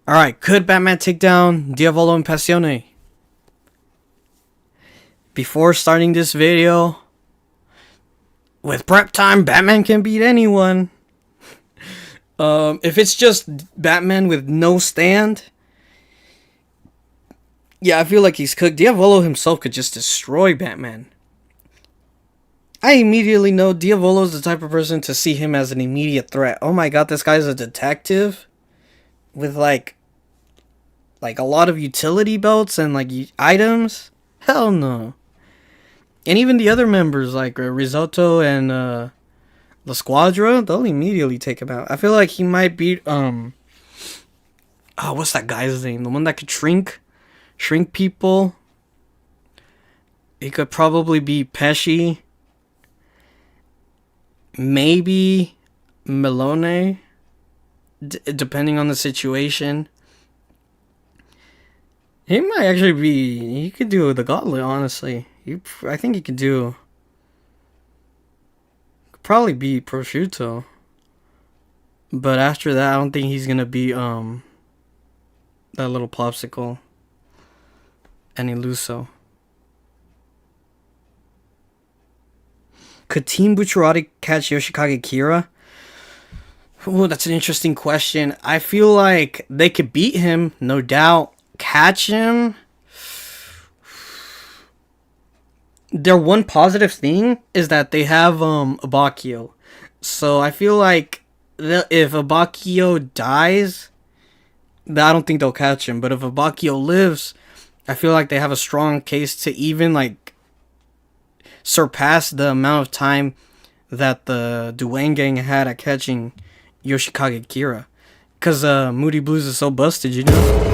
Alright, could Batman take down Diavolo and Passione? Before starting this video, with prep time, Batman can beat anyone. If it's just Batman with no stand, yeah, I feel like he's cooked. Diavolo himself could just destroy Batman. I immediately know Diavolo's the type of person to see him as an immediate threat. Oh my god, this guy's a detective with like a lot of utility belts and like items. Hell no. And even the other members like Risotto and La Squadra, they'll immediately take him out. I feel like he might beat what's that guy's name? The one that could shrink people. He could probably beat Pesci. Maybe Melone, depending on the situation. He might actually be. He could do the gauntlet, honestly. I think he could do. Could probably beat Prosciutto. But after that, I don't think he's gonna beat that little popsicle and Eluso. Could Team Bucciarati catch Yoshikage Kira? Oh, that's an interesting question. I feel like they could beat him, no doubt. Catch him? Their one positive thing is that they have Abacchio. So I feel like if Abacchio dies, I don't think they'll catch him. But if Abacchio lives, I feel like they have a strong case to even like surpass the amount of time that the Duane gang had at catching Yoshikage Kira. Because Moody Blues is so busted, you know?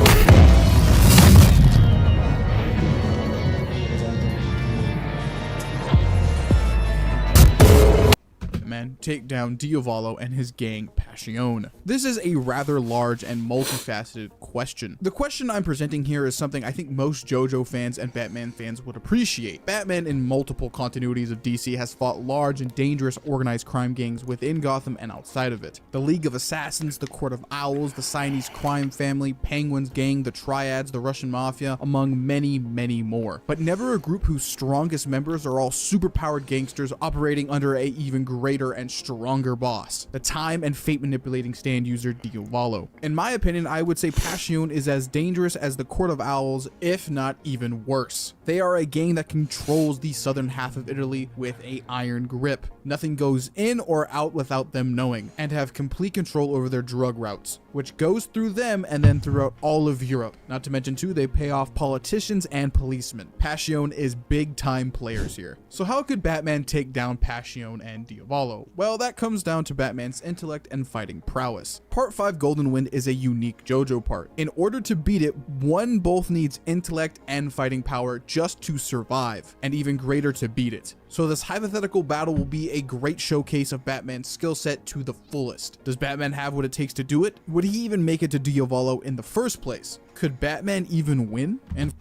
Take down Diavolo and his gang Passione. This is a rather large and multifaceted question. The question I'm presenting here is something I think most JoJo fans and Batman fans would appreciate. Batman in multiple continuities of DC has fought large and dangerous organized crime gangs within Gotham and outside of it. The League of Assassins, the Court of Owls, the Siamese crime family, Penguin's gang, the Triads, the Russian Mafia, among many, many more. But never a group whose strongest members are all superpowered gangsters operating under a even greater and stronger boss, the time and fate manipulating stand user Diavolo. In my opinion, I would say Passione is as dangerous as the Court of Owls, if not even worse. They are a gang that controls the southern half of Italy with an iron grip. Nothing goes in or out without them knowing, and have complete control over their drug routes, which goes through them and then throughout all of Europe. Not to mention too, they pay off politicians and policemen. Passione is big time players here. So how could Batman take down Passione and Diavolo? Well, that comes down to Batman's intellect and fighting prowess. Part 5 Golden Wind is a unique JoJo part. In order to beat it, one both needs intellect and fighting power just to survive, and even greater to beat it. So this hypothetical battle will be a great showcase of Batman's skill set to the fullest. Does Batman have what it takes to do it? Would he even make it to Diavolo in the first place? Could Batman even win? And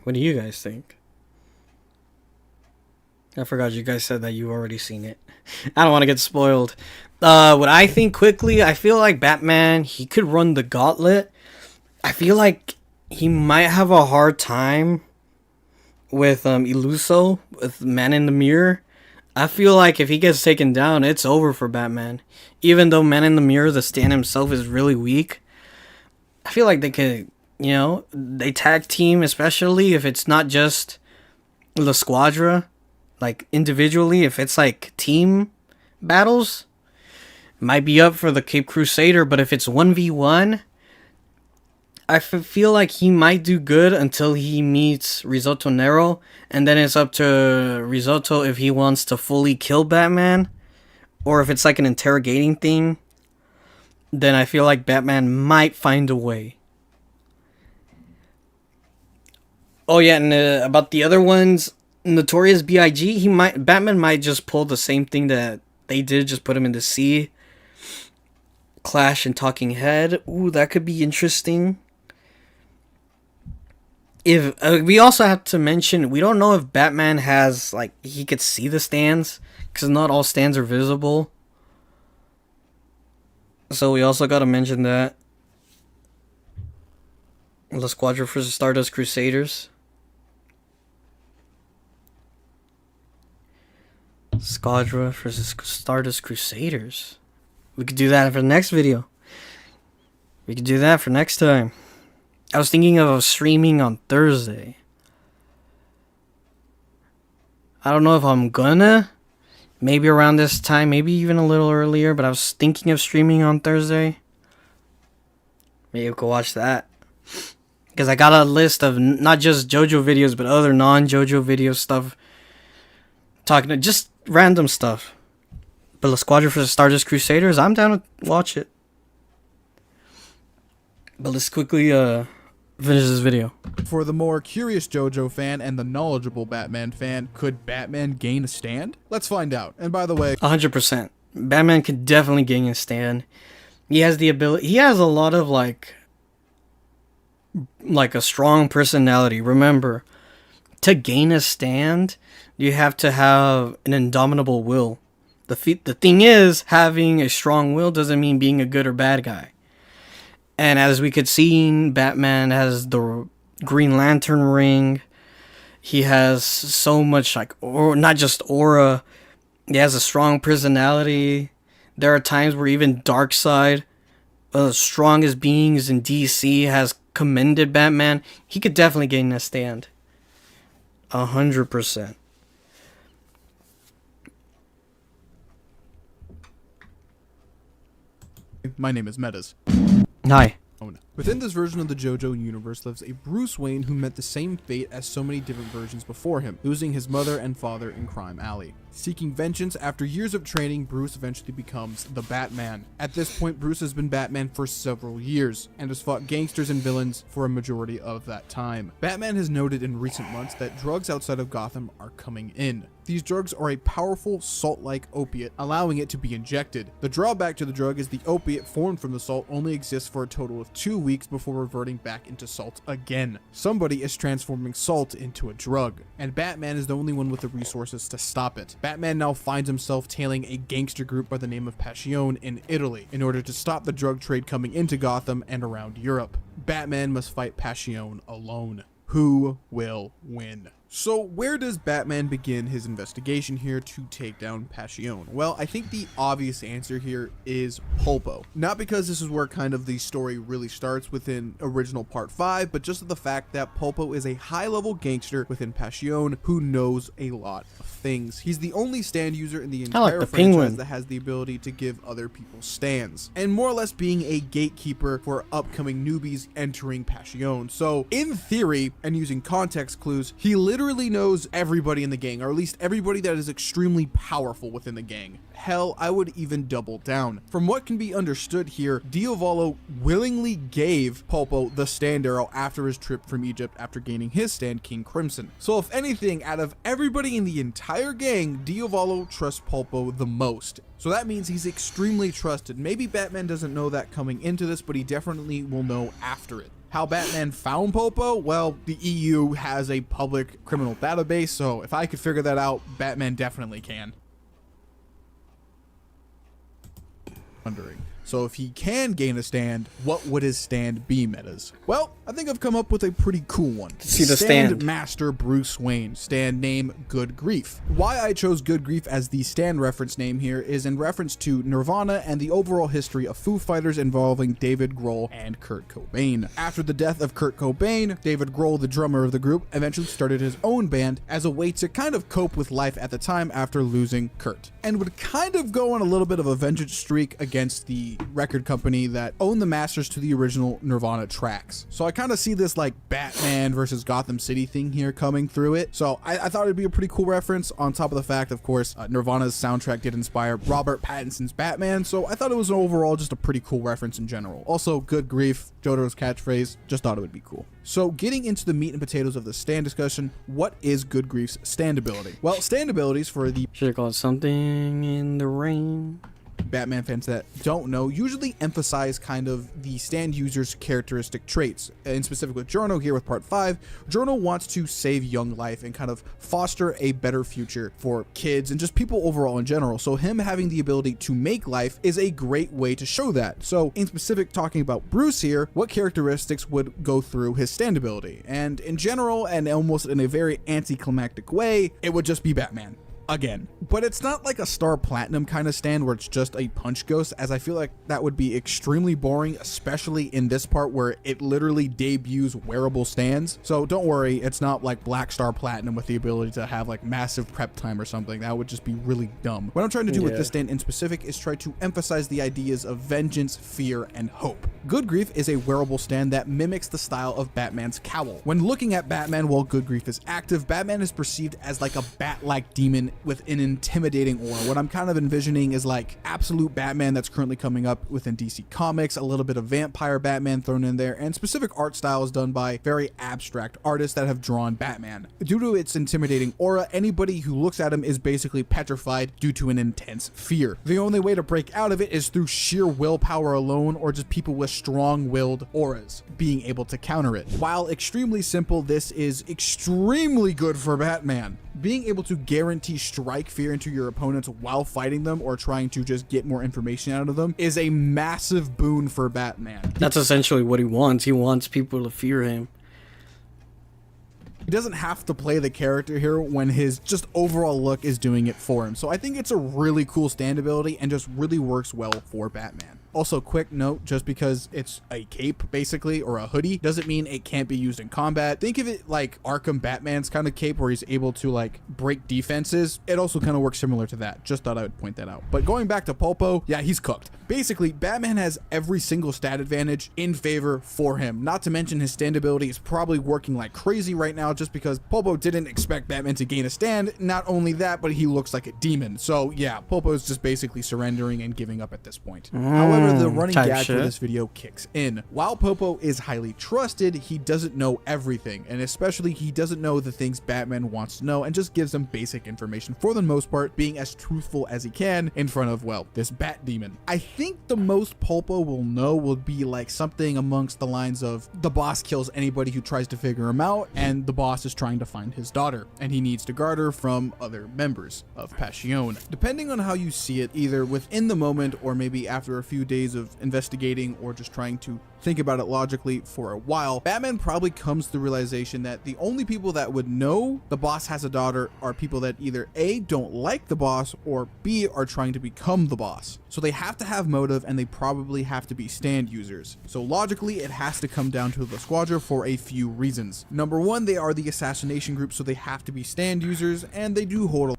what do you guys think? I forgot you guys said that you already seen it. I don't want to get spoiled. What I think quickly, I feel like Batman, he could run the gauntlet. I feel like he might have a hard time with Eluso, with Man in the Mirror. I feel like if he gets taken down, it's over for Batman. Even though Man in the Mirror, the stand himself, is really weak, I feel like they could, they tag team, especially if it's not just La Squadra. Like, individually, if it's, like, team battles, might be up for the Cape Crusader, but if it's 1v1, I feel like he might do good until he meets Risotto Nero, and then it's up to Risotto if he wants to fully kill Batman, or if it's, like, an interrogating thing, then I feel like Batman might find a way. Oh, yeah, and about the other ones, Notorious B.I.G., Batman might just pull the same thing that they did, just put him in the sea. Clash and Talking Head. Ooh, that could be interesting. If we also have to mention, we don't know if Batman has, like, he could see the stands, because not all stands are visible. So we also got to mention that. La Squadra vs. Stardust Crusaders. Squadra vs. Stardust Crusaders. We could do that for the next video. We could do that for next time. I was thinking of streaming on Thursday. I don't know if I'm gonna. Maybe around this time, maybe even a little earlier, but I was thinking of streaming on Thursday. Maybe we could watch that. Because I got a list of not just JoJo videos, but other non-JoJo video stuff. Talking to just random stuff. But La Squadra for the Stardust Crusaders, I'm down to watch it. But let's quickly finish this video. For the more curious JoJo fan and the knowledgeable Batman fan, could Batman gain a stand? Let's find out. And by the way, 100%. Batman could definitely gain a stand. He has the ability. He has a lot of like a strong personality. Remember, to gain a stand, you have to have an indomitable will. The thing is, having a strong will doesn't mean being a good or bad guy. And as we could see, Batman has the Green Lantern ring. He has so much or not just aura. He has a strong personality. There are times where even Darkseid, the strongest beings in DC, has commended Batman. He could definitely gain a stand. 100%. my name is Metas. Hi. Within this version of the JoJo universe lives a Bruce Wayne who met the same fate as so many different versions before him, losing his mother and father in Crime Alley. Seeking vengeance, after years of training, Bruce eventually becomes the Batman. At this point, Bruce has been Batman for several years, and has fought gangsters and villains for a majority of that time. Batman has noted in recent months that drugs outside of Gotham are coming in. These drugs are a powerful salt-like opiate, allowing it to be injected. The drawback to the drug is the opiate formed from the salt only exists for a total of 2 weeks before reverting back into salt again. Somebody is transforming salt into a drug, and Batman is the only one with the resources to stop it. Batman now finds himself tailing a gangster group by the name of Passione in Italy in order to stop the drug trade coming into Gotham and around Europe. Batman must fight Passione alone. Who will win? So where does Batman begin his investigation here to take down Passione? Well, I think the obvious answer here is Pulpo. Not because this is where kind of the story really starts within original part 5, but just the fact that Pulpo is a high-level gangster within Passione who knows a lot of things. He's the only stand user in the entire franchise Penguin that has the ability to give other people stands, and more or less being a gatekeeper for upcoming newbies entering Passione. So in theory, and using context clues, he literally knows everybody in the gang, or at least everybody that is extremely powerful within the gang. Hell, I would even double down. From what can be understood here, Diavolo willingly gave Pulpo the stand arrow after his trip from Egypt after gaining his stand, King Crimson. So if anything, out of everybody in the entire gang, Diavolo trusts Pulpo the most. So that means he's extremely trusted. Maybe Batman doesn't know that coming into this, but he definitely will know after it. How Batman found Pulpo? Well, the EU has a public criminal database, so if I could figure that out, Batman definitely can. Wondering. So if he can gain a stand, what would his stand be, Metas? Well, I think I've come up with a pretty cool one. See the stand. Master Bruce Wayne. Stand name Good Grief. Why I chose Good Grief as the stand reference name here is in reference to Nirvana and the overall history of Foo Fighters involving David Grohl and Kurt Cobain. After the death of Kurt Cobain, David Grohl, the drummer of the group, eventually started his own band as a way to kind of cope with life at the time after losing Kurt, and would kind of go on a little bit of a vengeance streak against the record company that owned the masters to the original Nirvana tracks. So I kind of see this like Batman versus Gotham City thing here coming through it. So I thought it'd be a pretty cool reference, on top of the fact, of course, Nirvana's soundtrack did inspire Robert Pattinson's Batman. So I thought it was overall just a pretty cool reference in general. Also, Good Grief, JoJo's catchphrase, just thought it would be cool. So getting into the meat and potatoes of the stand discussion, what is Good Grief's stand ability? Well, stand abilities for the... Should have called Something in the Rain. Batman fans that don't know, usually emphasize kind of the stand user's characteristic traits. In specific with Giorno here with part 5, Giorno wants to save young life and kind of foster a better future for kids and just people overall in general. So him having the ability to make life is a great way to show that. So in specific, talking about Bruce here, what characteristics would go through his stand ability? And in general, and almost in a very anticlimactic way, it would just be Batman. Again. But it's not like a Star Platinum kind of stand where it's just a punch ghost, as I feel like that would be extremely boring, especially in this part where it literally debuts wearable stands. So don't worry, it's not like Black Star Platinum with the ability to have like massive prep time or something. That would just be really dumb. What I'm trying to do with this stand in specific is try to emphasize the ideas of vengeance, fear, and hope. Good Grief is a wearable stand that mimics the style of Batman's cowl. When looking at Batman while Good Grief is active, Batman is perceived as like a bat-like demon with an intimidating aura. What I'm kind of envisioning is like absolute Batman that's currently coming up within DC Comics, a little bit of vampire Batman thrown in there, and specific art styles done by very abstract artists that have drawn Batman. Due to its intimidating aura, anybody who looks at him is basically petrified due to an intense fear. The only way to break out of it is through sheer willpower alone, or just people with strong-willed auras being able to counter it. While extremely simple, this is extremely good for Batman. Being able to guarantee strike fear into your opponents while fighting them or trying to just get more information out of them is a massive boon for Batman. That's essentially what he wants. He wants people to fear him. He doesn't have to play the character here when his just overall look is doing it for him. So I think it's a really cool stand ability and just really works well for Batman. Also, quick note, just because it's a cape, basically, or a hoodie, doesn't mean it can't be used in combat. Think of it like Arkham Batman's kind of cape where he's able to, like, break defenses. It also kind of works similar to that. Just thought I would point that out. But going back to Pulpo, yeah, he's cooked. Basically, Batman has every single stat advantage in favor for him. Not to mention his stand ability is probably working like crazy right now just because Pulpo didn't expect Batman to gain a stand. Not only that, but he looks like a demon. So, yeah, Pulpo is just basically surrendering and giving up at this point. However, the running gag for this video kicks in. While Popo is highly trusted, he doesn't know everything, and especially he doesn't know the things Batman wants to know and just gives them basic information for the most part, being as truthful as he can in front of, well, this bat demon. I think the most Pulpo will know will be like something amongst the lines of the boss kills anybody who tries to figure him out, and the boss is trying to find his daughter, and he needs to guard her from other members of Passione. Depending on how you see it, either within the moment or maybe after a few days of investigating or just trying to think about it logically for a while, Batman probably comes to the realization that the only people that would know the boss has a daughter are people that either A, don't like the boss, or B, are trying to become the boss. So they have to have motive, and they probably have to be stand users. So logically, it has to come down to the Squadra for a few reasons. Number one, they are the assassination group, so they have to be stand users, and they do hold a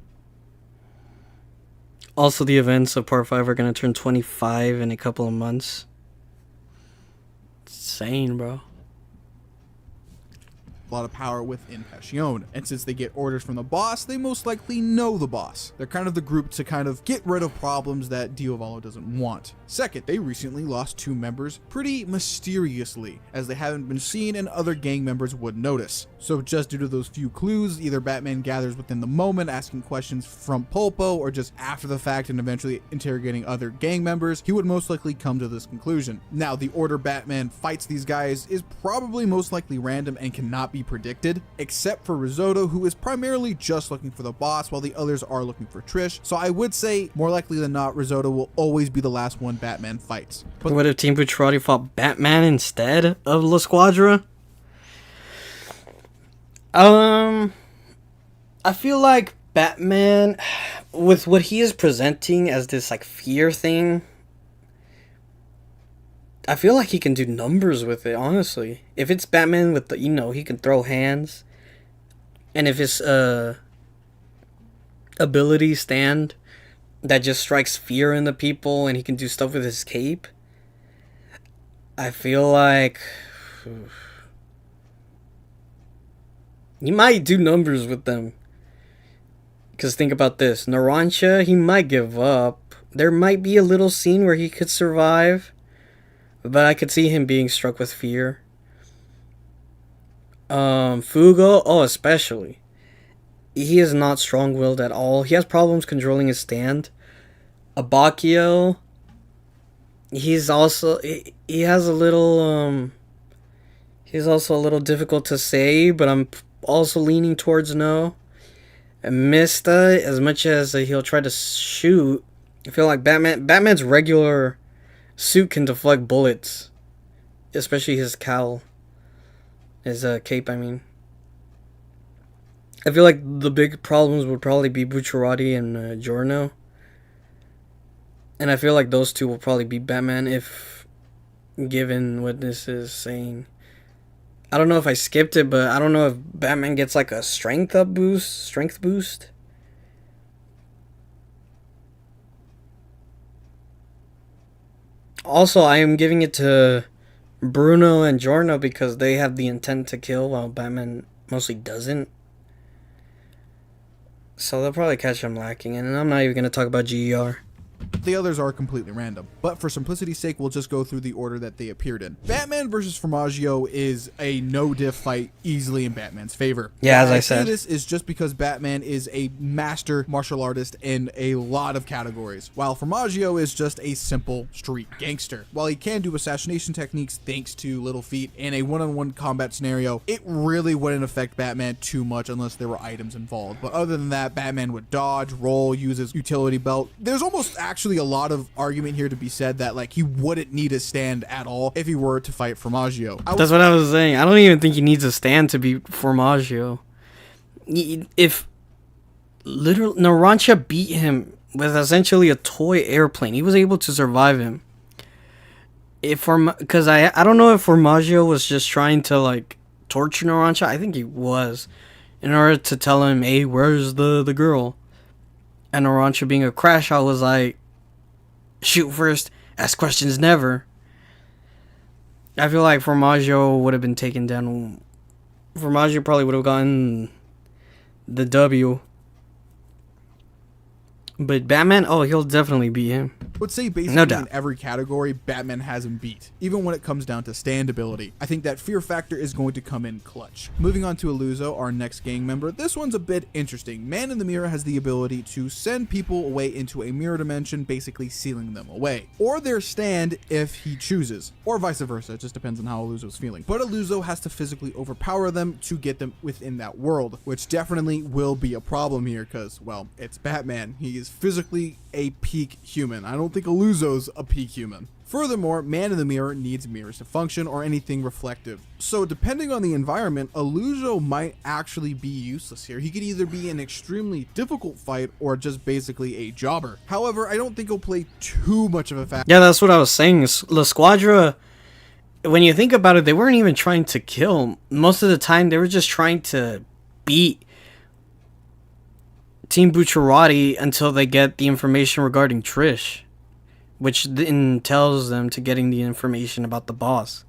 Also, the events of Part 5 are going to turn 25 in a couple of months. Insane, bro. lot of power within Passione, and since they get orders from the boss, they most likely know the boss. They're kind of the group to kind of get rid of problems that Diavolo doesn't want. Second, they recently lost 2 members pretty mysteriously, as they haven't been seen and other gang members would notice. So just due to those few clues, either Batman gathers within the moment, asking questions from Pulpo, or just after the fact and eventually interrogating other gang members, he would most likely come to this conclusion. Now, the order Batman fights these guys is probably most likely random and cannot be predicted, except for Risotto, who is primarily just looking for the boss, while the others are looking for Trish. So I would say, more likely than not, Risotto will always be the last one Batman fights. But what if Team Bucciarati fought Batman instead of La Squadra? I feel like Batman, with what he is presenting as this like fear thing, I feel like he can do numbers with it, honestly. If it's Batman with the, he can throw hands, and if his ability stand that just strikes fear in the people, and he can do stuff with his cape, I feel like he might do numbers with them. Because think about this. Narancia, he might give up. There might be a little scene where he could survive, but I could see him being struck with fear. Fugo, especially. He is not strong-willed at all. He has problems controlling his stand. Abacchio, he's also he has a little he's also a little difficult to say, but I'm also leaning towards no. And Mista, as much as he'll try to shoot, I feel like Batman's regular suit can deflect bullets, especially his cowl, his cape. I mean, I feel like the big problems would probably be Bucciarati and Giorno, and I feel like those two will probably be Batman if given what this is saying. I don't know if I skipped it, but I don't know if Batman gets like a strength boost. Also, I am giving it to Bruno and Giorno because they have the intent to kill while Batman mostly doesn't. So they'll probably catch him lacking, and I'm not even going to talk about GER. The others are completely random, but for simplicity's sake, we'll just go through the order that they appeared in. Batman versus Formaggio is a no-diff fight easily in Batman's favor. Yeah, as Why I said. This is just because Batman is a master martial artist in a lot of categories, while Formaggio is just a simple street gangster. While he can do assassination techniques thanks to Little Feet in a one-on-one combat scenario, it really wouldn't affect Batman too much unless there were items involved. But other than that, Batman would dodge, roll, use his utility belt. There's almost actually a lot of argument here to be said that like he wouldn't need a stand at all if he were to fight Formaggio. That's what I was saying. I don't even think he needs a stand to be Formaggio. If literally Narancia beat him with essentially a toy airplane, he was able to survive him. Because I don't know if Formaggio was just trying to like torture Narancia. I think he was, in order to tell him, hey, where's the girl? And Narancia, being a crash out, was like, shoot first, ask questions never. I feel like Formaggio would have been taken down. Formaggio probably would have gotten the W. But Batman, oh, he'll definitely beat him. I would say basically No doubt. in every category, Batman has him beat. Even when it comes down to stand ability, I think that fear factor is going to come in clutch. Moving on to Illuso, our next gang member. This one's a bit interesting. Man in the Mirror has the ability to send people away into a mirror dimension, basically sealing them away. Or their stand if he chooses. Or vice versa, it just depends on how Illuso's feeling. But Illuso has to physically overpower them to get them within that world, which definitely will be a problem here because, well, it's Batman. He is physically a peak human. I don't think Illuso's a peak human. Furthermore, Man in the Mirror needs mirrors to function or anything reflective. So depending on the environment, Illuso might actually be useless here. He could either be an extremely difficult fight or just basically a jobber. However, I don't think he'll play too much of a factor. Yeah, that's what I was saying. La Squadra, when you think about it, they weren't even trying to kill. Most of the time, they were just trying to beat Team Bucciarati until they get the information regarding Trish, which then tells them to getting the information about the boss.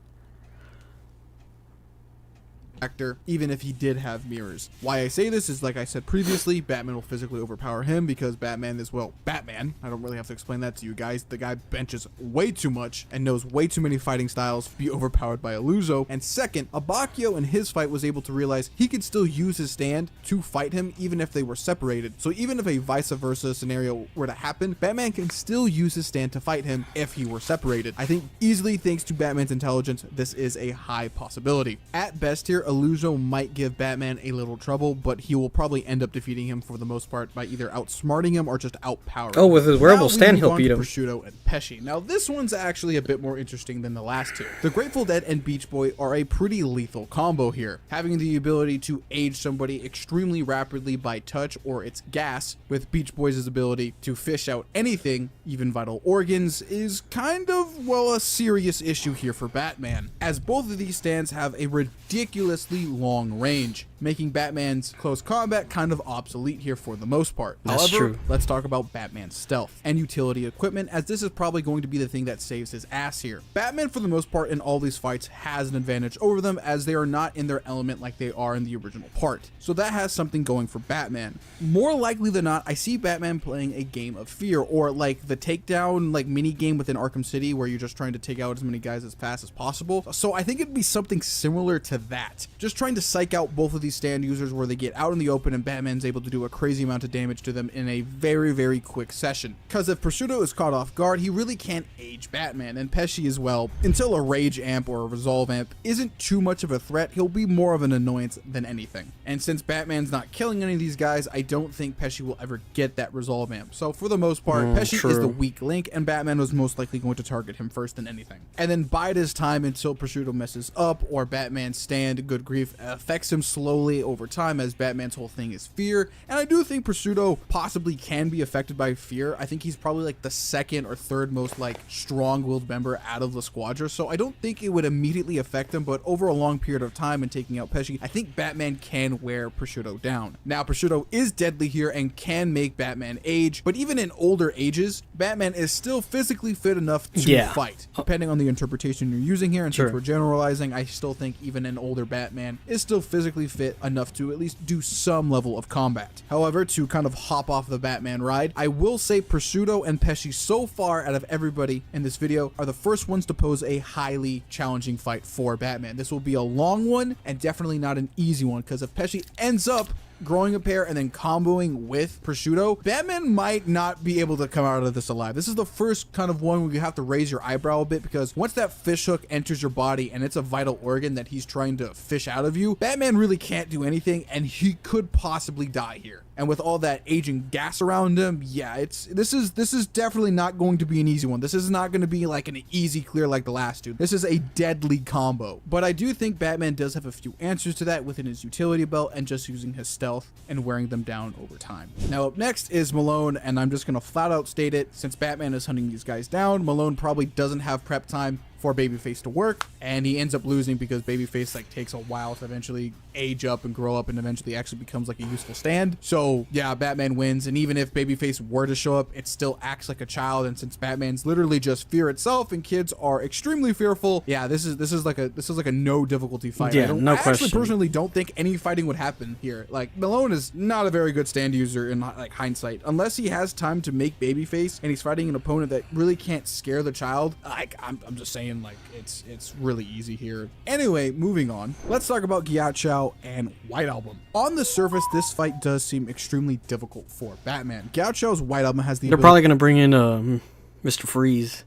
Even if he did have mirrors. Why I say this is, like I said previously, Batman will physically overpower him because Batman is, well, Batman. I don't really have to explain that to you guys. The guy benches way too much and knows way too many fighting styles to be overpowered by Illuso. And second, Abacchio in his fight was able to realize he could still use his stand to fight him even if they were separated. So even if a vice versa scenario were to happen, Batman can still use his stand to fight him if he were separated. I think easily, thanks to Batman's intelligence, this is a high possibility. At best here, Illuso might give Batman a little trouble, but he will probably end up defeating him for the most part by either outsmarting him or just outpowering him. Oh, with his wearable stand, he'll beat him. Prosciutto and Pesci. Now, this one's actually a bit more interesting than the last two. The Grateful Dead and Beach Boy are a pretty lethal combo here. Having the ability to age somebody extremely rapidly by touch or its gas, with Beach Boy's ability to fish out anything, even vital organs, is kind of, well, a serious issue here for Batman, as both of these stands have a ridiculously long range, making Batman's close combat kind of obsolete here for the most part. That's However, true. let's talk about Batman's stealth and utility equipment, as this is probably going to be the thing that saves his ass here. Batman, for the most part in all these fights, has an advantage over them as they are not in their element like they are in the original part. So that has something going for Batman. More likely than not, I see Batman playing a game of fear, or like the takedown like mini game within Arkham City where you're just trying to take out as many guys as fast as possible. So I think it'd be something similar to that. just trying to psych out both of these stand users where they get out in the open and Batman's able to do a crazy amount of damage to them in a very, very quick session. Because if Prosciutto is caught off guard, he really can't age Batman, and Pesci as well. Until a rage amp or a resolve amp isn't too much of a threat, he'll be more of an annoyance than anything. And since Batman's not killing any of these guys, I don't think Pesci will ever get that resolve amp. So for the most part, Pesci is the weak link, and Batman was most likely going to target him first than anything. And then bide his time until Prosciutto messes up, or Batman's stand, good grief, affects him slowly over time, as Batman's whole thing is fear. And I do think Prosciutto possibly can be affected by fear. I think he's probably like the second or third most like strong-willed member out of La Squadra, so I don't think it would immediately affect him, but over a long period of time and taking out Pesci, I think Batman can wear Prosciutto down. Now, Prosciutto is deadly here and can make Batman age, but even in older ages, Batman is still physically fit enough to fight, depending on the interpretation you're using here. And since we're generalizing, I still think even an older Batman is still physically fit enough to at least do some level of combat. However, to kind of hop off the Batman ride, I will say Prosciutto and Pesci so far out of everybody in this video are the first ones to pose a highly challenging fight for Batman. This will be a long one and definitely not an easy one, because if Pesci ends up growing a pair and then comboing with Prosciutto, Batman might not be able to come out of this alive. This is the first kind of one where you have to raise your eyebrow a bit, because once that fish hook enters your body and it's a vital organ that he's trying to fish out of you, Batman really can't do anything, and he could possibly die here. And with all that aging gas around him, yeah, this is definitely not going to be an easy one. This is not going to be like an easy clear like the last two. This is a deadly combo. But I do think Batman does have a few answers to that within his utility belt and just using his stealth and wearing them down over time. Now up next is Malone, and I'm just going to flat out state it. Since Batman is hunting these guys down, Malone probably doesn't have prep time for Babyface to work, and he ends up losing because Babyface like takes a while to eventually age up and grow up and eventually actually becomes like a useful stand. So yeah, Batman wins, and even if Babyface were to show up, it still acts like a child, and since Batman's literally just fear itself and kids are extremely fearful, yeah, this is like a no difficulty fight. Yeah, I actually personally don't think any fighting would happen here. Like, Malone is not a very good stand user in like hindsight, unless he has time to make Babyface and he's fighting an opponent that really can't scare the child. Like, I'm just saying, like, it's really easy here. Anyway, moving on, let's talk about Gyat Chow and White Album. On the surface, this fight does seem extremely difficult for Batman. Gyat Chow's White Album has the They're probably gonna bring in Mr. Freeze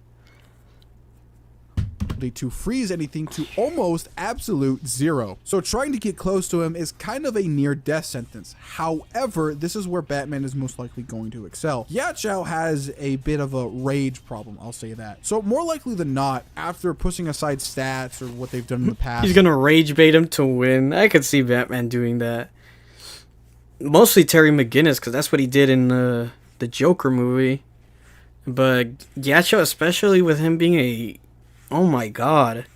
to freeze anything to almost absolute zero. So trying to get close to him is kind of a near death sentence. However, this is where Batman is most likely going to excel. Gyat Chow has a bit of a rage problem, I'll say that. So more likely than not, after pushing aside stats or what they've done in the past, he's gonna rage bait him to win. I could see Batman doing that. Mostly Terry McGinnis, because that's what he did in the Joker movie. But Gyat Chow, especially with him being oh my god,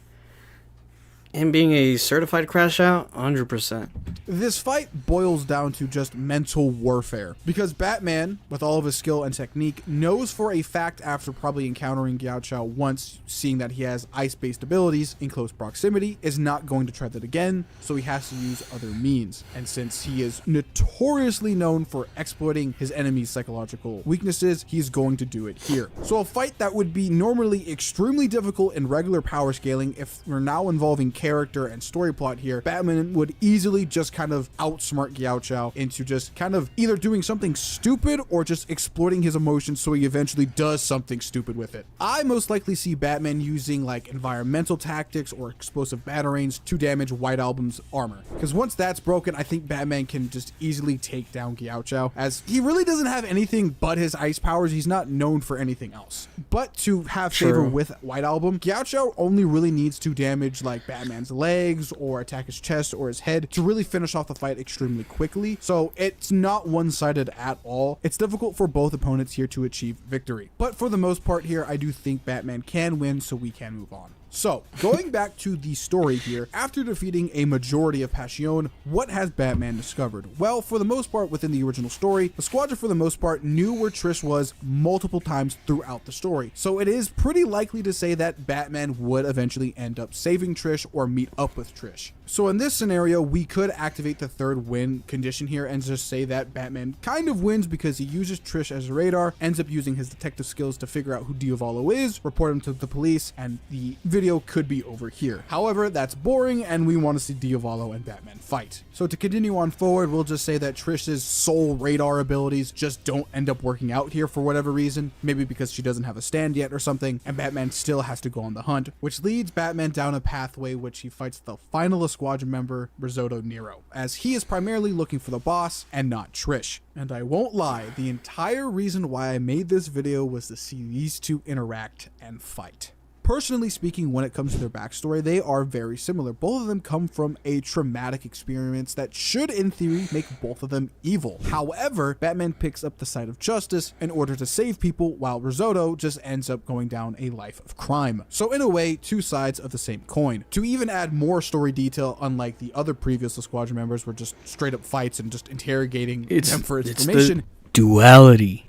him being a certified crash out, 100%. This fight boils down to just mental warfare, because Batman, with all of his skill and technique, knows for a fact after probably encountering Gyat Chow once, seeing that he has ice-based abilities in close proximity, is not going to try that again, so he has to use other means. And since he is notoriously known for exploiting his enemy's psychological weaknesses, he's going to do it here. So a fight that would be normally extremely difficult in regular power scaling, if we're now involving character and story plot here, Batman would easily just kind of outsmart Gyat Chow into just kind of either doing something stupid or just exploiting his emotions so he eventually does something stupid with it. I most likely see Batman using like environmental tactics or explosive batarangs to damage White Album's armor, because once that's broken, I think Batman can just easily take down Gyat Chow, as he really doesn't have anything but his ice powers. He's not known for anything else. But to have favor with White Album, Gyat Chow only really needs to damage like Batman's legs or attack his chest or his head to really finish off the fight extremely quickly. So it's not one-sided at all. It's difficult for both opponents here to achieve victory. But for the most part here, I do think Batman can win, so we can move on. So, going back to the story here, after defeating a majority of Passione, what has Batman discovered? Well, for the most part within the original story, the Squadron for the most part knew where Trish was multiple times throughout the story. So it is pretty likely to say that Batman would eventually end up saving Trish or meet up with Trish. So in this scenario, we could activate the third win condition here and just say that Batman kind of wins because he uses Trish as a radar, ends up using his detective skills to figure out who Diavolo is, report him to the police, and the video video could be over here. However, that's boring and we want to see Diavolo and Batman fight. So to continue on forward, we'll just say that Trish's soul radar abilities just don't end up working out here for whatever reason, maybe because she doesn't have a stand yet or something, and Batman still has to go on the hunt, which leads Batman down a pathway which he fights the final squadron member, Risotto Nero, as he is primarily looking for the boss and not Trish. And I won't lie, the entire reason why I made this video was to see these two interact and fight. Personally speaking, when it comes to their backstory, they are very similar. Both of them come from a traumatic experience that should, in theory, make both of them evil. However, Batman picks up the side of justice in order to save people, while Risotto just ends up going down a life of crime. So in a way, two sides of the same coin. To even add more story detail, unlike the other previous squadron members were just straight up fights and just interrogating them for information. Duality.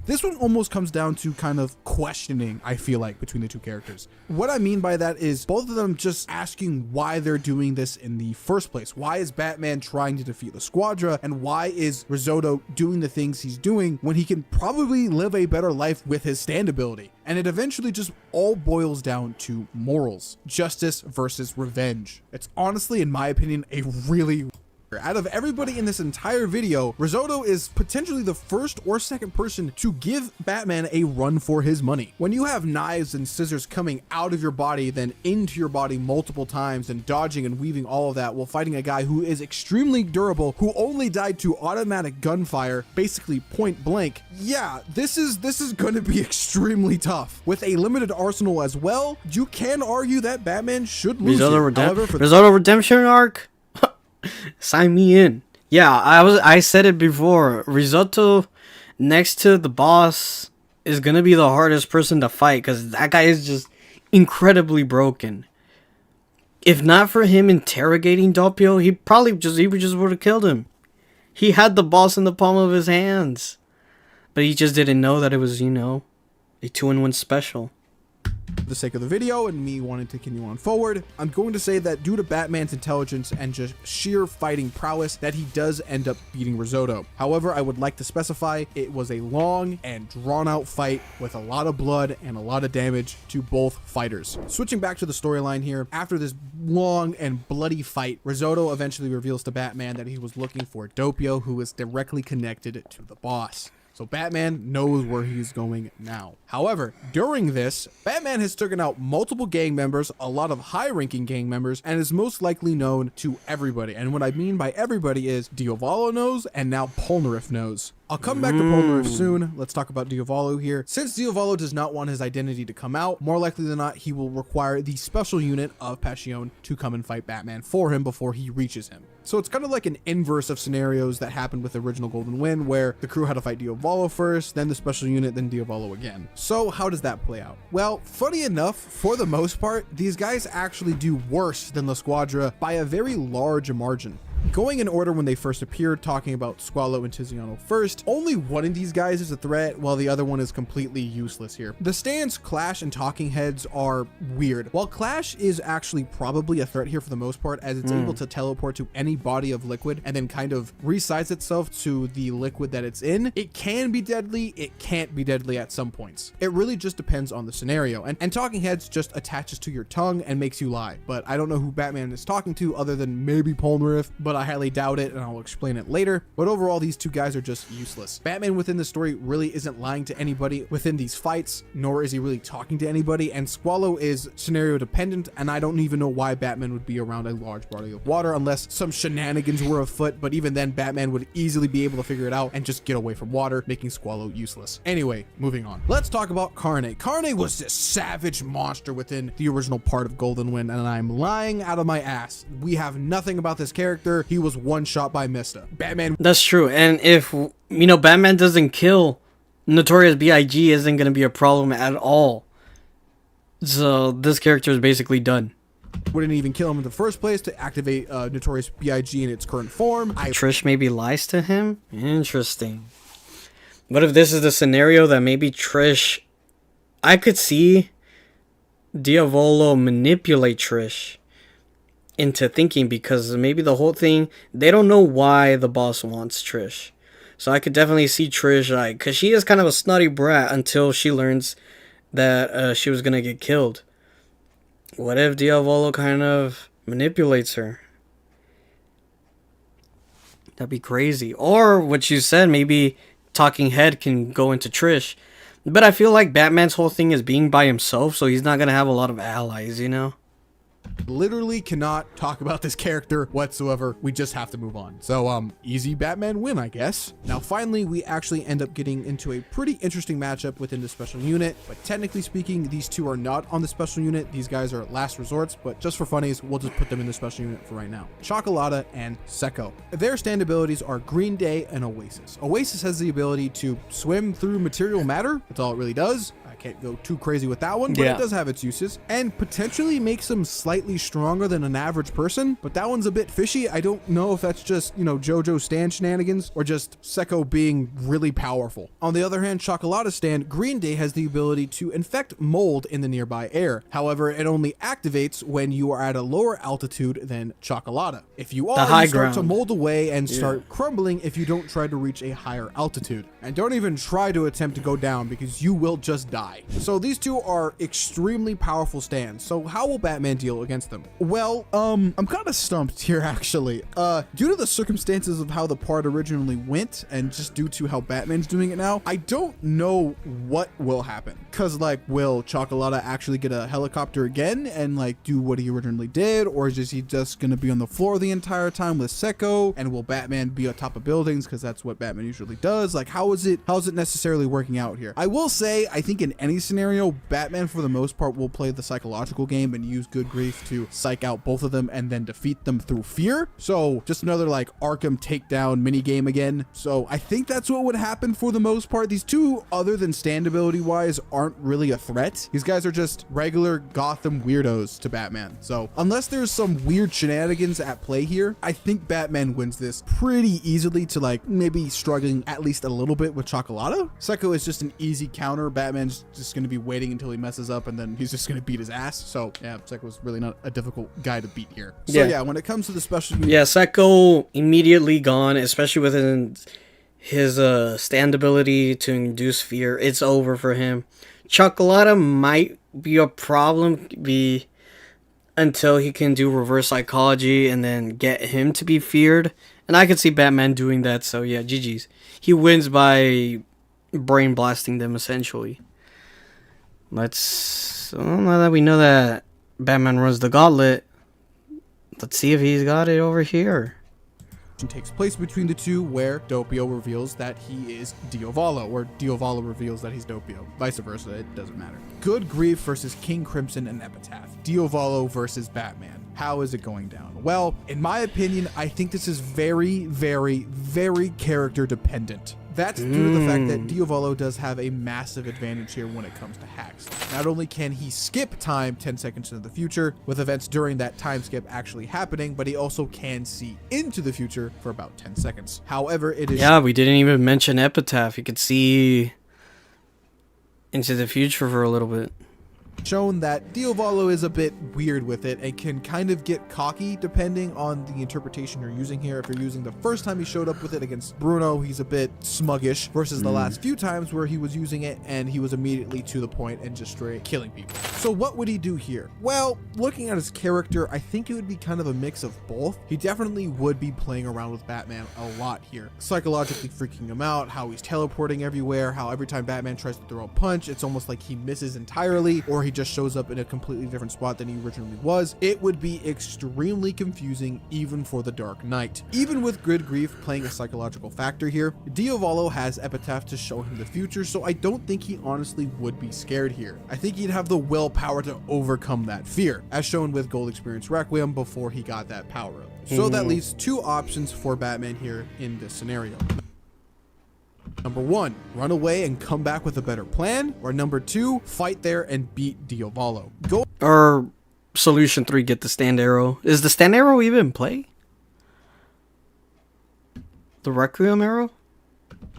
This one almost comes down to kind of questioning, I feel like, between the two characters. What I mean by that is both of them just asking why they're doing this in the first place. Why is Batman trying to defeat the Squadra, and why is Risotto doing the things he's doing when he can probably live a better life with his stand ability? And it eventually just all boils down to morals. Justice versus revenge. It's honestly, in my opinion, a really... Out of everybody in this entire video, Risotto is potentially the first or second person to give Batman a run for his money. When you have knives and scissors coming out of your body, then into your body multiple times, and dodging and weaving all of that while fighting a guy who is extremely durable, who only died to automatic gunfire, basically point blank, yeah, this is going to be extremely tough. With a limited arsenal as well, you can argue that Batman should lose. Risotto Redemption arc? Sign me in. Yeah, I said it before. Risotto next to the boss is gonna be the hardest person to fight because that guy is just incredibly broken. If not for him interrogating Doppio, he just would have killed him. He had the boss in the palm of his hands, but he just didn't know that it was, a 2-in-1 special. For the sake of the video and me wanting to continue on forward, I'm going to say that due to Batman's intelligence and just sheer fighting prowess, that he does end up beating Risotto. However, I would like to specify it was a long and drawn out fight with a lot of blood and a lot of damage to both fighters. Switching back to the storyline here, after this long and bloody fight, Risotto eventually reveals to Batman that he was looking for Doppio, who is directly connected to the boss. So Batman knows where he's going now. However, during this, Batman has taken out multiple gang members, a lot of high-ranking gang members, and is most likely known to everybody. And what I mean by everybody is Diavolo knows, and now Polnareff knows. I'll come back to Polnareff soon. Let's talk about Diavolo here. Since Diavolo does not want his identity to come out, more likely than not, he will require the special unit of Passione to come and fight Batman for him before he reaches him. So it's kind of like an inverse of scenarios that happened with the original Golden Wind, where the crew had to fight Diavolo first, then the special unit, then Diavolo again. So how does that play out? Well, funny enough, for the most part, these guys actually do worse than La Squadra by a very large margin. Going in order when they first appeared, talking about Squalo and Tiziano first, only one of these guys is a threat, while the other one is completely useless here. The stands, Clash, and Talking Heads are weird. While Clash is actually probably a threat here for the most part, as it's able to teleport to any body of liquid and then kind of resize itself to the liquid that it's in, it can be deadly, it can't be deadly at some points. It really just depends on the scenario. And Talking Heads just attaches to your tongue and makes you lie. But I don't know who Batman is talking to other than maybe Polnareff, but I highly doubt it, and I'll explain it later. But overall, these two guys are just useless. Batman within the story really isn't lying to anybody within these fights, nor is he really talking to anybody, and Squalo is scenario dependent, and I don't even know why Batman would be around a large body of water unless some shenanigans were afoot, but even then Batman would easily be able to figure it out and just get away from water, making Squalo useless. Anyway, moving on. Let's talk about Carne. Carne was this savage monster within the original part of Golden Wind, and I'm lying out of my ass. We have nothing about this character. He was one shot by Mista. Batman. That's true. And if, Batman doesn't kill, Notorious B.I.G. isn't going to be a problem at all. So this character is basically done. Wouldn't even kill him in the first place to activate Notorious B.I.G. in its current form. Trish maybe lies to him? Interesting. What if this is the scenario that maybe Trish... I could see Diavolo manipulate Trish into thinking, because maybe the whole thing, they don't know why the boss wants Trish. So I could definitely see Trish, because she is kind of a snotty brat until she learns that she was going to get killed. What if Diavolo kind of manipulates her? That'd be crazy. Or what you said, maybe Talking Head can go into Trish. But I feel like Batman's whole thing is being by himself, so he's not gonna have a lot of allies, you know? Literally cannot talk about this character whatsoever. We just have to move on. So, easy Batman win, I guess. Now, finally, we actually end up getting into a pretty interesting matchup within the special unit, but technically speaking, these two are not on the special unit. These guys are last resorts, but just for funnies, we'll just put them in the special unit for right now. Chocolata and Secco. Their stand abilities are Green Day and Oasis. Oasis has the ability to swim through material matter. That's all it really does. I can't go too crazy with that one, but it does have its uses, and potentially makes them slightly stronger than an average person, but that one's a bit fishy. I don't know if that's just, you know, JoJo stand shenanigans or just Secco being really powerful. On the other hand, Chocolata's stand, Green Day, has the ability to infect mold in the nearby air. However, it only activates when you are at a lower altitude than Chocolata. If you are, you start to mold away and start crumbling if you don't try to reach a higher altitude. And don't even try to attempt to go down because you will just die. So these two are extremely powerful stands. So how will Batman deal against them? Well, I'm kind of stumped here actually. Due to the circumstances of how the part originally went and just due to how Batman's doing it now, I don't know what will happen. Cause like, will Chocolata actually get a helicopter again and like do what he originally did? Or is he just gonna be on the floor the entire time with Secco? And will Batman be on top of buildings? Cause that's what Batman usually does. Like, how is it necessarily working out here? I will say, I think in any scenario, Batman for the most part will play the psychological game and use good grief to psych out both of them and then defeat them through fear. So just another like Arkham takedown mini game again. So I think that's what would happen for the most part. These two, other than stand ability wise, aren't really a threat. These guys are just regular Gotham weirdos to Batman. So unless there's some weird shenanigans at play here, I think Batman wins this pretty easily to like maybe struggling at least a little bit with Chocolata. Secco is just an easy counter. Batman's just going to be waiting until he messes up and then he's just going to beat his ass. So yeah, Secco's really not a difficult guy to beat here. So yeah, when it comes to the special unit, yeah, Secco immediately gone, especially within his stand ability to induce fear. It's over for him. Chocolata might be a problem until he can do reverse psychology and then get him to be feared. And I could see Batman doing that, so yeah, GG's. He wins by brain blasting them, essentially. Now that we know that Batman runs the gauntlet, let's see if he's got it over here. Takes place between the two, where Doppio reveals that he is Diavolo, or Diavolo reveals that he's Doppio. Vice versa, it doesn't matter. Good Grief versus King Crimson and Epitaph. Diavolo versus Batman. How is it going down? Well, in my opinion, I think this is very, very, very character dependent. That's due to the fact that Diavolo does have a massive advantage here when it comes to hacks. Not only can he skip time 10 seconds into the future, with events during that time skip actually happening, but he also can see into the future for about 10 seconds. However, it is... Yeah, we didn't even mention Epitaph. You could see into the future for a little bit. Shown that Diavolo is a bit weird with it and can kind of get cocky depending on the interpretation you're using here. If you're using the first time he showed up with it against Bruno, he's a bit smuggish versus the last few times where he was using it and he was immediately to the point and just straight killing people. So what would he do here? Well, looking at his character, I think it would be kind of a mix of both. He definitely would be playing around with Batman a lot here, psychologically freaking him out, how he's teleporting everywhere, how every time Batman tries to throw a punch, it's almost like he misses entirely, or he just shows up in a completely different spot than he originally was. It would be extremely confusing even for the Dark Knight. Even with Good Grief playing a psychological factor here, Diavolo has Epitaph to show him the future, so I don't think he honestly would be scared here. I think he'd have the willpower to overcome that fear, as shown with Gold Experience Requiem before he got that power up. So that leaves two options for Batman here in this scenario. Number one, run away and come back with a better plan. Or number two, fight there and beat Diavolo. Or solution 3, get the stand arrow. Is the stand arrow even in play? The Requiem arrow?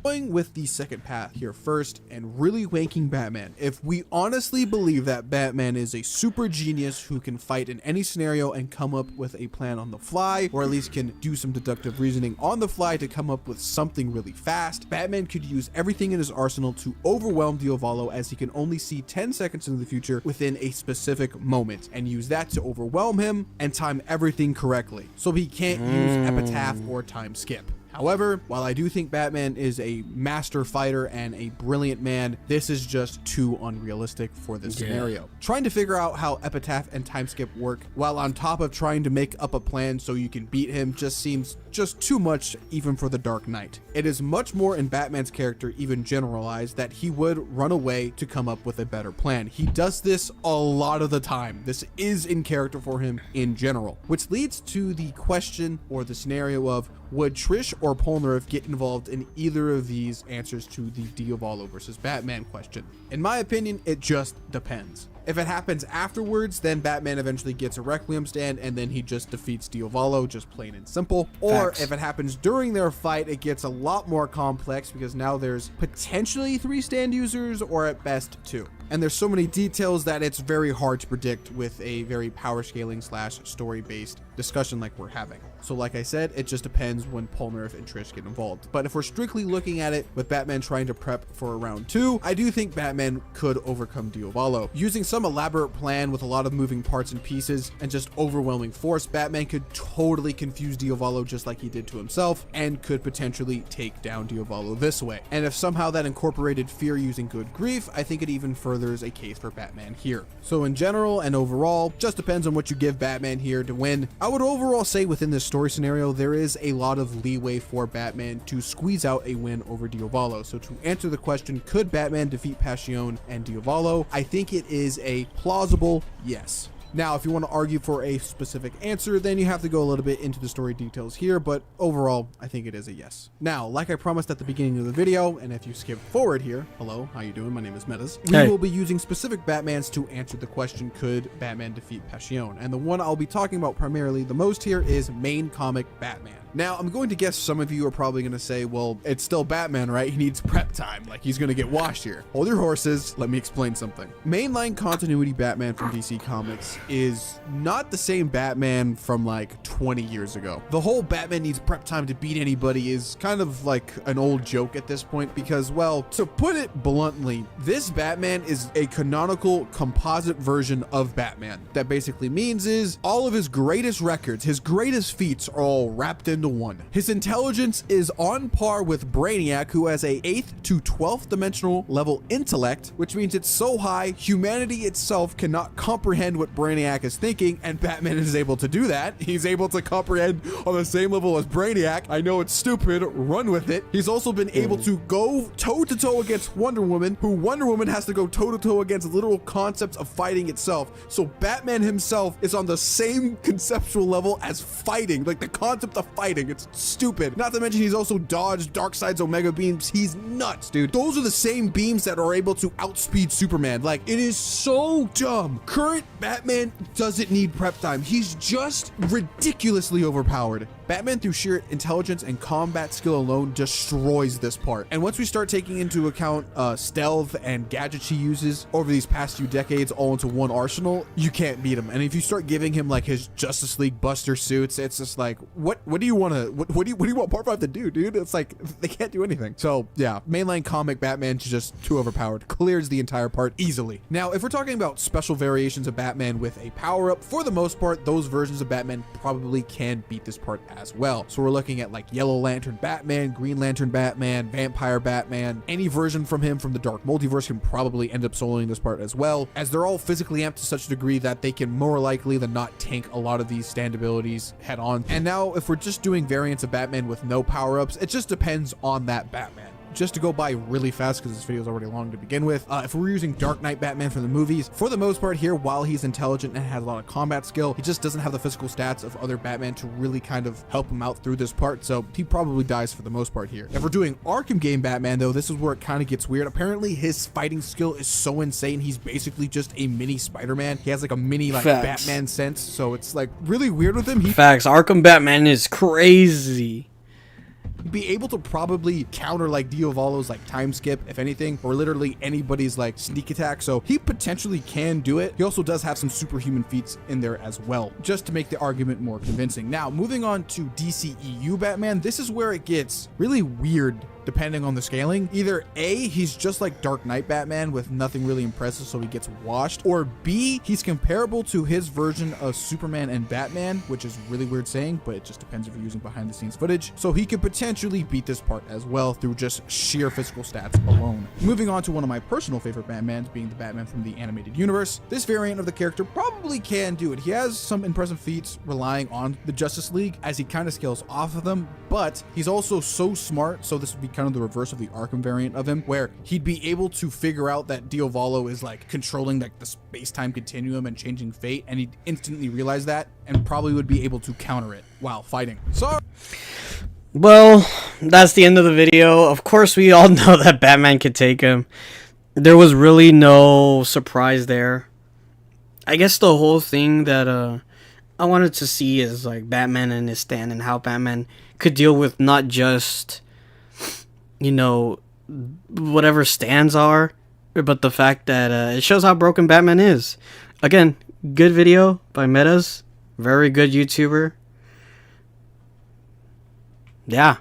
Going with the second path here first and really wanking Batman. If we honestly believe that Batman is a super genius who can fight in any scenario and come up with a plan on the fly, or at least can do some deductive reasoning on the fly to come up with something really fast, Batman could use everything in his arsenal to overwhelm Diavolo, as he can only see 10 seconds into the future within a specific moment, and use that to overwhelm him and time everything correctly. So he can't use epitaph or time skip. However, while I do think Batman is a master fighter and a brilliant man, this is just too unrealistic for this scenario. Trying to figure out how epitaph and time skip work while on top of trying to make up a plan so you can beat him just seems just too much, even for the Dark Knight. It is much more in Batman's character, even generalized, that he would run away to come up with a better plan. He does this a lot of the time. This is in character for him in general, which leads to the question or the scenario of, would Trish or Polnareff get involved in either of these answers to the Diavolo versus Batman question? In my opinion, it just depends. If it happens afterwards, then Batman eventually gets a Requiem stand and then he just defeats Diavolo, just plain and simple. Or if it happens during their fight, it gets a lot more complex because now there's potentially 3 stand users, or at best 2. And there's so many details that it's very hard to predict with a very power scaling / story based discussion like we're having. So like I said, it just depends when Polnareff and Trish get involved. But if we're strictly looking at it with Batman trying to prep for round 2, I do think Batman could overcome Diavolo. Using some elaborate plan with a lot of moving parts and pieces and just overwhelming force, Batman could totally confuse Diavolo just like he did to himself, and could potentially take down Diavolo this way. And if somehow that incorporated fear using good grief, I think it even furthers a case for Batman here. So in general and overall, just depends on what you give Batman here to win. I would overall say within this story scenario, there is a lot of leeway for Batman to squeeze out a win over Diavolo. So to answer the question, could Batman defeat Passione and Diavolo? I think it is a plausible yes. Now, if you want to argue for a specific answer, then you have to go a little bit into the story details here, but overall, I think it is a yes. Now, like I promised at the beginning of the video, and if you skip forward here, hello, how you doing? My name is Metas. We will be using specific Batmans to answer the question, could Batman defeat Passione? And the one I'll be talking about primarily the most here is main comic Batman. Now, I'm going to guess some of you are probably going to say, well, it's still Batman, right? He needs prep time, like he's going to get washed here. Hold your horses, let me explain something. Mainline continuity Batman from DC Comics is not the same Batman from like 20 years ago. The whole Batman needs prep time to beat anybody is kind of like an old joke at this point because, well, to put it bluntly, this Batman is a canonical composite version of Batman. That basically means is all of his greatest records, his greatest feats are all wrapped into one. His intelligence is on par with Brainiac, who has a 8th to 12th dimensional level intellect, which means it's so high, humanity itself cannot comprehend what Brainiac is thinking, and Batman is able to do that. He's able to comprehend on the same level as Brainiac. I know it's stupid, run with it. He's also been able to go toe-to-toe against Wonder Woman, who Wonder Woman has to go toe-to-toe against literal concepts of fighting itself. So Batman himself is on the same conceptual level as fighting, like the concept of fighting. It's stupid. Not to mention he's also dodged Darkseid's Omega beams. He's nuts, dude. Those are the same beams that are able to outspeed Superman. Like, it is so dumb. Current Batman doesn't need prep time. He's just ridiculously overpowered. Batman, through sheer intelligence and combat skill alone, destroys this part. And once we start taking into account stealth and gadgets he uses over these past few decades all into one arsenal, you can't beat him. And if you start giving him like his Justice League Buster suits, it's just like, what do you want to, what do you want Part 5 to do, dude? It's like, they can't do anything. So yeah, mainline comic Batman is just too overpowered. Clears the entire part easily. Now, if we're talking about special variations of Batman with a power-up, for the most part, those versions of Batman probably can beat this part as well. So we're looking at like Yellow Lantern Batman, Green Lantern Batman, Vampire Batman. Any version from him from the Dark Multiverse can probably end up soloing this part as well, as they're all physically amped to such a degree that they can more likely than not tank a lot of these stand abilities head on. And now if we're just doing variants of Batman with no power-ups, it just depends on that Batman. Just to go by really fast because this video is already long to begin with, if we're using Dark Knight Batman from the movies, for the most part here, while he's intelligent and has a lot of combat skill, he just doesn't have the physical stats of other Batman to really kind of help him out through this part, so he probably dies for the most part here. If we're doing Arkham game Batman though, this is where it kind of gets weird. Apparently his fighting skill is so insane, he's basically just a mini Spider-Man. He has like a mini like Batman sense, so it's like really weird with him. Facts. Arkham Batman is crazy. be able to probably counter like Diavolo's like time skip, if anything, or literally anybody's like sneak attack. So he potentially can do it. He also does have some superhuman feats in there as well, just to make the argument more convincing. Now, moving on to DCEU Batman, this is where it gets really weird depending on the scaling. Either A, he's just like Dark Knight Batman with nothing really impressive, so he gets washed, or B, he's comparable to his version of Superman and Batman, which is really weird saying, but it just depends if you're using behind the scenes footage. So he could potentially beat this part as well through just sheer physical stats alone. Moving on to one of my personal favorite Batmans, being the Batman from the animated universe. This variant of the character probably can do it. He has some impressive feats relying on the Justice League as he kind of scales off of them, but he's also so smart, so this would be kind of the reverse of the Arkham variant of him, where he'd be able to figure out that Diavolo is like controlling like the space-time continuum and changing fate, and he'd instantly realize that and probably would be able to counter it while fighting. So Well, that's the end of the video. Of course, we all know that Batman could take him. There was really no surprise there. I guess the whole thing that I wanted to see is like Batman and his stand, and how Batman could deal with not just, you know, whatever stands are, but the fact that it shows how broken Batman is. Again, good video by Metas. Very good YouTuber. Yeah.